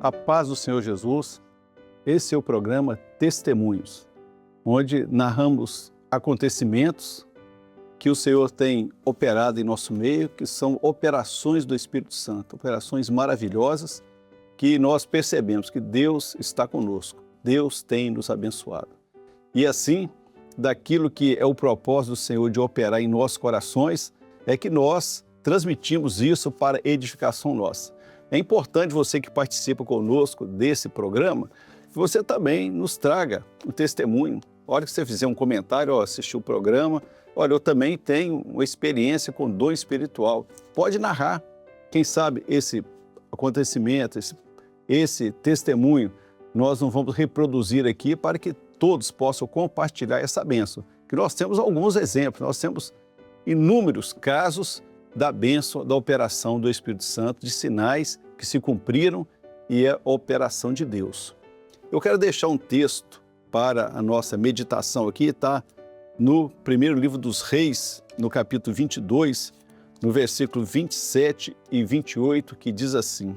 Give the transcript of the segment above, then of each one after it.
A paz do Senhor Jesus, esse é o programa Testemunhos, onde narramos acontecimentos que o Senhor tem operado em nosso meio, que são operações do Espírito Santo, operações maravilhosas que nós percebemos que Deus está conosco, Deus tem nos abençoado. E assim, daquilo que é o propósito do Senhor de operar em nossos corações, é que nós transmitimos isso para edificação nossa. É importante você que participa conosco desse programa, que você também nos traga um testemunho. A hora que você fizer um comentário, assistiu o programa, olha, eu também tenho uma experiência com dom espiritual. Pode narrar, quem sabe esse acontecimento, esse testemunho, nós não vamos reproduzir aqui para que todos possam compartilhar essa bênção. Que nós temos alguns exemplos, nós temos inúmeros casos da bênção, da operação do Espírito Santo, de sinais que se cumpriram e é a operação de Deus. Eu quero deixar um texto para a nossa meditação aqui, está no primeiro livro dos Reis, no capítulo 22, no versículo 27 e 28, que diz assim: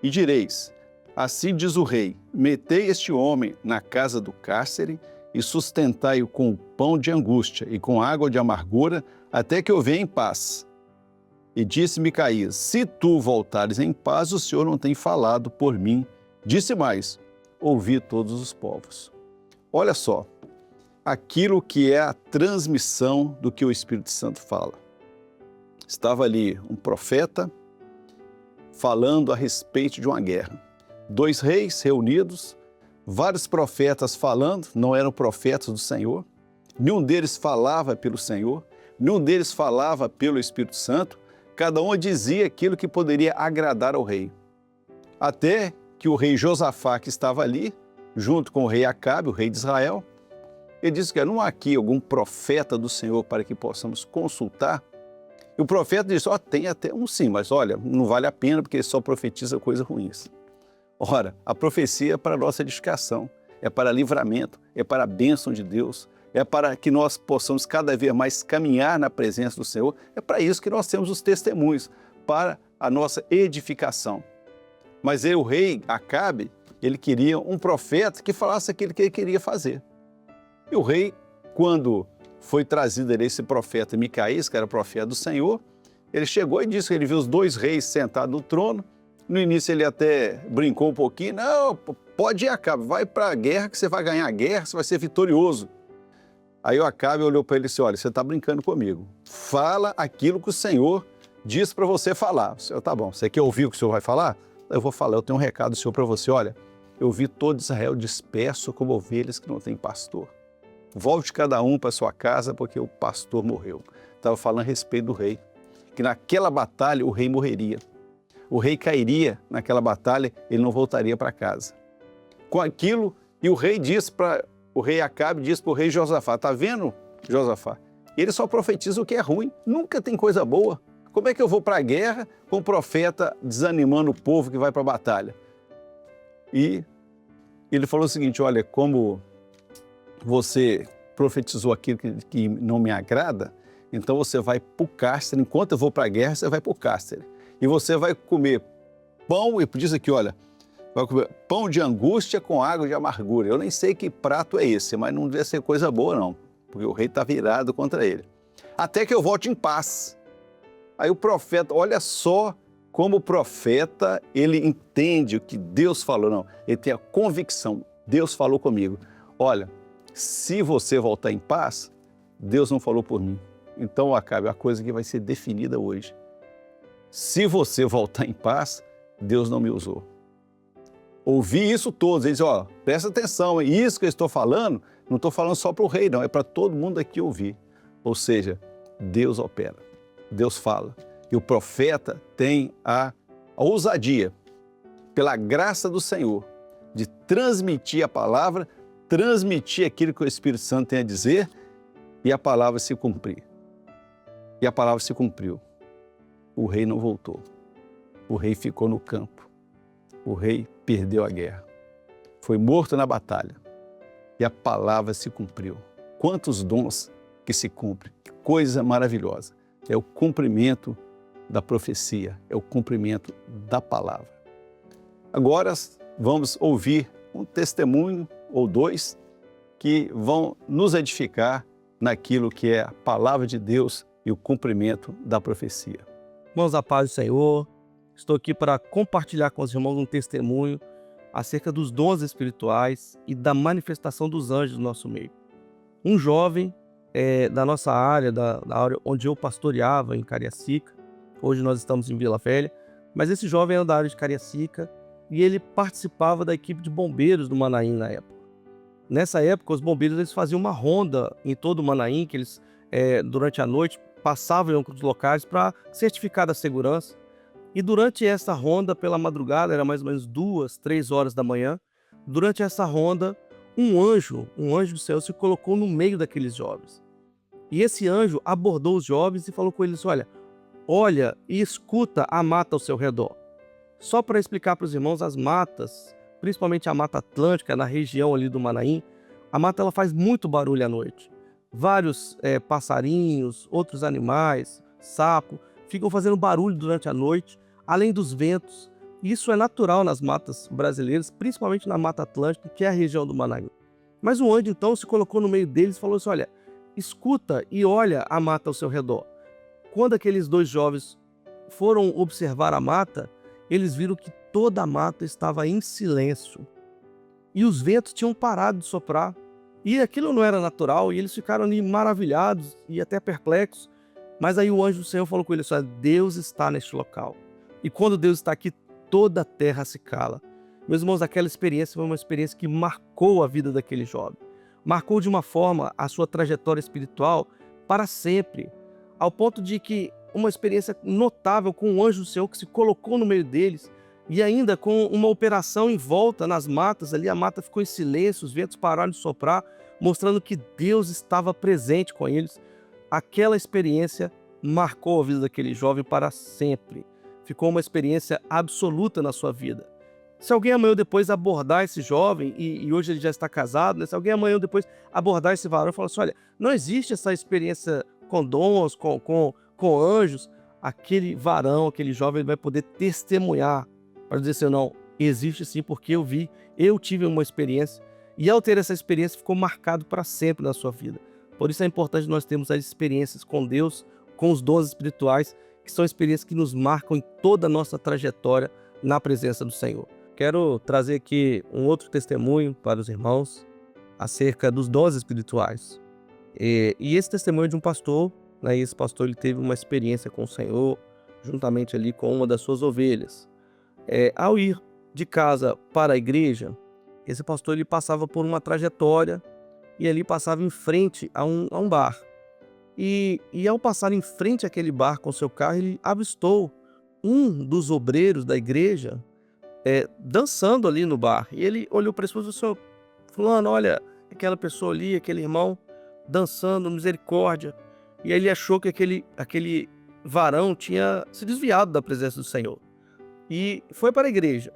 E direis, assim diz o rei, metei este homem na casa do cárcere e sustentai-o com pão de angústia e com água de amargura, até que eu venha em paz. E disse Micaías, se tu voltares em paz, o Senhor não tem falado por mim. Disse mais, ouvi todos os povos. Olha só, aquilo que é a transmissão do que o Espírito Santo fala. Estava ali um profeta falando a respeito de uma guerra. 2 reis reunidos, vários profetas falando, não eram profetas do Senhor. Nenhum deles falava pelo Senhor, nenhum deles falava pelo Espírito Santo. Cada um dizia aquilo que poderia agradar ao rei. Até que o rei Josafá, que estava ali, junto com o rei Acabe, o rei de Israel, ele disse que não há aqui algum profeta do Senhor para que possamos consultar. E o profeta disse, tem até um sim, mas olha, não vale a pena porque ele só profetiza coisas ruins. Ora, a profecia é para a nossa edificação, é para livramento, é para a bênção de Deus, é para que nós possamos cada vez mais caminhar na presença do Senhor. É para isso que nós temos os testemunhos, para a nossa edificação. Mas o rei Acabe, ele queria um profeta que falasse aquilo que ele queria fazer. E o rei, quando foi trazido ali esse profeta Micaías, que era profeta do Senhor, ele chegou e disse que ele viu os 2 reis sentados no trono. No início ele até brincou um pouquinho, não, pode ir Acabe, vai para a guerra que você vai ganhar a guerra, você vai ser vitorioso. Aí o Acabe olhou para ele e disse, olha, você está brincando comigo. Fala aquilo que o Senhor disse para você falar. O Senhor, tá bom, você quer ouvir o que o Senhor vai falar? Eu vou falar, eu tenho um recado do Senhor para você. Olha, eu vi todo Israel disperso como ovelhas que não têm pastor. Volte cada um para sua casa porque o pastor morreu. Estava falando a respeito do rei, que naquela batalha o rei morreria. O rei cairia naquela batalha, ele não voltaria para casa. Com aquilo, e o rei disse para... O rei Acabe disse para o rei Josafá, está vendo, Josafá? Ele só profetiza o que é ruim, nunca tem coisa boa. Como é que eu vou para a guerra com o profeta desanimando o povo que vai para a batalha? E ele falou o seguinte, olha, como você profetizou aquilo que não me agrada, então você vai para o cárcere, enquanto eu vou para a guerra, você vai para o cárcere. E você vai comer pão, e diz aqui, olha, vai comer pão de angústia com água de amargura. Eu nem sei que prato é esse, mas não deve ser coisa boa não, porque o rei está virado contra ele. Até que eu volte em paz. Aí o profeta, olha só como o profeta, ele entende o que Deus falou. Não, ele tem a convicção, Deus falou comigo. Olha, se você voltar em paz, Deus não falou por mim. Então, Acabe, a coisa que vai ser definida hoje. Se você voltar em paz, Deus não me usou. Ouvi isso todos, eles dizem, presta atenção, isso que eu estou falando, não estou falando só para o rei não, é para todo mundo aqui ouvir. Ou seja, Deus opera, Deus fala. E o profeta tem a ousadia, pela graça do Senhor, de transmitir a palavra, transmitir aquilo que o Espírito Santo tem a dizer e a palavra se cumprir. E a palavra se cumpriu. O rei não voltou, o rei ficou no campo. O rei perdeu a guerra, foi morto na batalha e a palavra se cumpriu. Quantos dons que se cumprem, que coisa maravilhosa. É o cumprimento da profecia, é o cumprimento da palavra. Agora vamos ouvir um testemunho ou dois que vão nos edificar naquilo que é a palavra de Deus e o cumprimento da profecia. Irmãos, a paz do Senhor, estou aqui para compartilhar com os irmãos um testemunho acerca dos dons espirituais e da manifestação dos anjos no nosso meio. Um jovem da nossa área, da área onde eu pastoreava, em Cariacica, hoje nós estamos em Vila Velha, mas esse jovem era da área de Cariacica e ele participava da equipe de bombeiros do Manaim na época. Nessa época, os bombeiros eles faziam uma ronda em todo o Manaim, que eles, durante a noite, passavam em alguns locais para certificar da segurança. E durante essa ronda, pela madrugada, era mais ou menos 2, 3 horas da manhã, durante essa ronda, um anjo do céu se colocou no meio daqueles jovens. E esse anjo abordou os jovens e falou com eles: olha e escuta a mata ao seu redor. Só para explicar para os irmãos, as matas, principalmente a Mata Atlântica, na região ali do Manaim, a mata ela faz muito barulho à noite. Vários passarinhos, outros animais, sapo, ficam fazendo barulho durante a noite, além dos ventos. Isso é natural nas matas brasileiras, principalmente na Mata Atlântica, que é a região do Manaim. Mas o anjo então se colocou no meio deles e falou assim: olha, escuta e olha a mata ao seu redor. Quando aqueles dois jovens foram observar a mata, eles viram que toda a mata estava em silêncio. E os ventos tinham parado de soprar. E aquilo não era natural, e eles ficaram ali maravilhados e até perplexos. Mas aí o anjo do Senhor falou com eles: Deus está neste local. E quando Deus está aqui, toda a terra se cala. Meus irmãos, aquela experiência foi uma experiência que marcou a vida daquele jovem. Marcou de uma forma a sua trajetória espiritual para sempre. Ao ponto de que uma experiência notável com o anjo do Senhor que se colocou no meio deles, e ainda com uma operação em volta nas matas, ali a mata ficou em silêncio, os ventos pararam de soprar, mostrando que Deus estava presente com eles. Aquela experiência marcou a vida daquele jovem para sempre. Ficou uma experiência absoluta na sua vida. Se alguém amanhã ou depois abordar esse jovem, e hoje ele já está casado, né? Se alguém amanhã ou depois abordar esse varão e falar assim: olha, não existe essa experiência com dons, com anjos, aquele varão, aquele jovem, ele vai poder testemunhar para dizer assim: não, existe sim, porque eu tive uma experiência, e ao ter essa experiência ficou marcado para sempre na sua vida. Por isso é importante nós termos as experiências com Deus, com os dons espirituais, que são experiências que nos marcam em toda a nossa trajetória na presença do Senhor. Quero trazer aqui um outro testemunho para os irmãos acerca dos dons espirituais. E esse testemunho é de um pastor, né? E esse pastor ele teve uma experiência com o Senhor, juntamente ali com uma das suas ovelhas. Ao ir de casa para a igreja, esse pastor ele passava por uma trajetória e ali passava em frente a um bar. E ao passar em frente àquele bar com seu carro, ele avistou um dos obreiros da igreja dançando ali no bar. E ele olhou para a esposa e disse: "Senhor, fulano, olha aquela pessoa ali, aquele irmão dançando, misericórdia." E aí ele achou que aquele varão tinha se desviado da presença do Senhor. E foi para a igreja.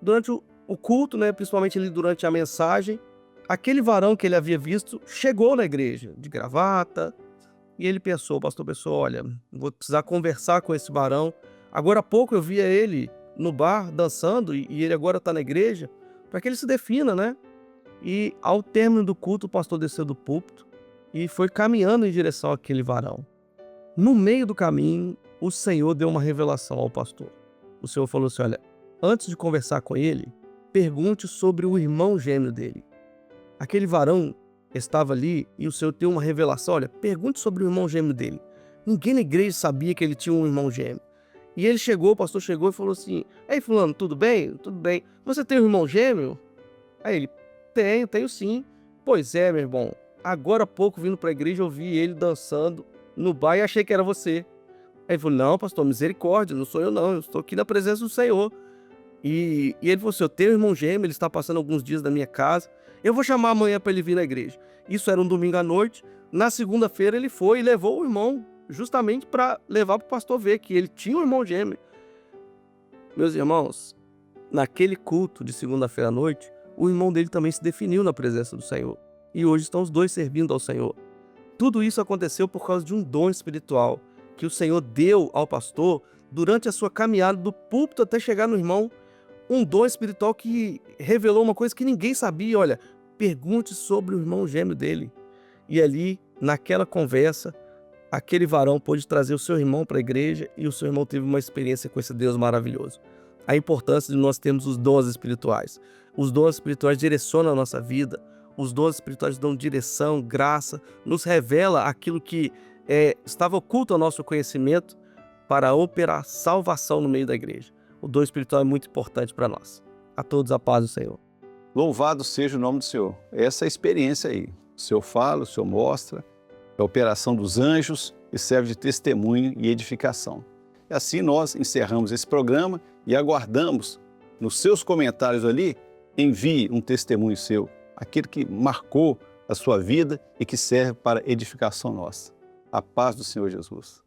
Durante o culto, né, principalmente ali durante a mensagem, aquele varão que ele havia visto chegou na igreja de gravata. E ele pensou, o pastor pensou: olha, vou precisar conversar com esse varão. Agora há pouco eu via ele no bar dançando e ele agora está na igreja, para que ele se defina, né? E ao término do culto, o pastor desceu do púlpito e foi caminhando em direção àquele varão. No meio do caminho, o Senhor deu uma revelação ao pastor. O Senhor falou assim: olha, antes de conversar com ele, pergunte sobre o irmão gêmeo dele. Aquele varão estava ali e o Senhor deu uma revelação: olha, pergunte sobre o irmão gêmeo dele. Ninguém na igreja sabia que ele tinha um irmão gêmeo. E ele chegou, o pastor chegou e falou assim: ei, fulano, tudo bem? Tudo bem. Você tem um irmão gêmeo? Aí ele: tenho sim. Pois é, meu irmão, agora há pouco vindo para a igreja eu vi ele dançando no bar e achei que era você. Aí ele falou: não, pastor, misericórdia, não sou eu não, eu estou aqui na presença do Senhor. E ele falou assim: eu tenho um irmão gêmeo, ele está passando alguns dias na minha casa, eu vou chamar amanhã para ele vir na igreja. Isso era um domingo à noite. Na segunda-feira ele foi e levou o irmão, justamente para levar para o pastor ver que ele tinha um irmão gêmeo. Meus irmãos, naquele culto de segunda-feira à noite, o irmão dele também se definiu na presença do Senhor. E hoje estão os dois servindo ao Senhor. Tudo isso aconteceu por causa de um dom espiritual que o Senhor deu ao pastor durante a sua caminhada do púlpito até chegar no irmão. um dom espiritual que revelou uma coisa que ninguém sabia. Olha, pergunte sobre o irmão gêmeo dele. E ali, naquela conversa, aquele varão pôde trazer o seu irmão para a igreja e o seu irmão teve uma experiência com esse Deus maravilhoso. A importância de nós termos os dons espirituais. Os dons espirituais direcionam a nossa vida. Os dons espirituais dão direção, graça, nos revela aquilo que estava oculto ao nosso conhecimento para operar salvação no meio da igreja. O dom espiritual é muito importante para nós. A todos a paz do Senhor. Louvado seja o nome do Senhor. Essa é a experiência aí. O Senhor fala, o Senhor mostra, é a operação dos anjos e serve de testemunho e edificação. E assim nós encerramos esse programa e aguardamos, nos seus comentários ali, envie um testemunho seu, aquele que marcou a sua vida e que serve para edificação nossa. A paz do Senhor Jesus.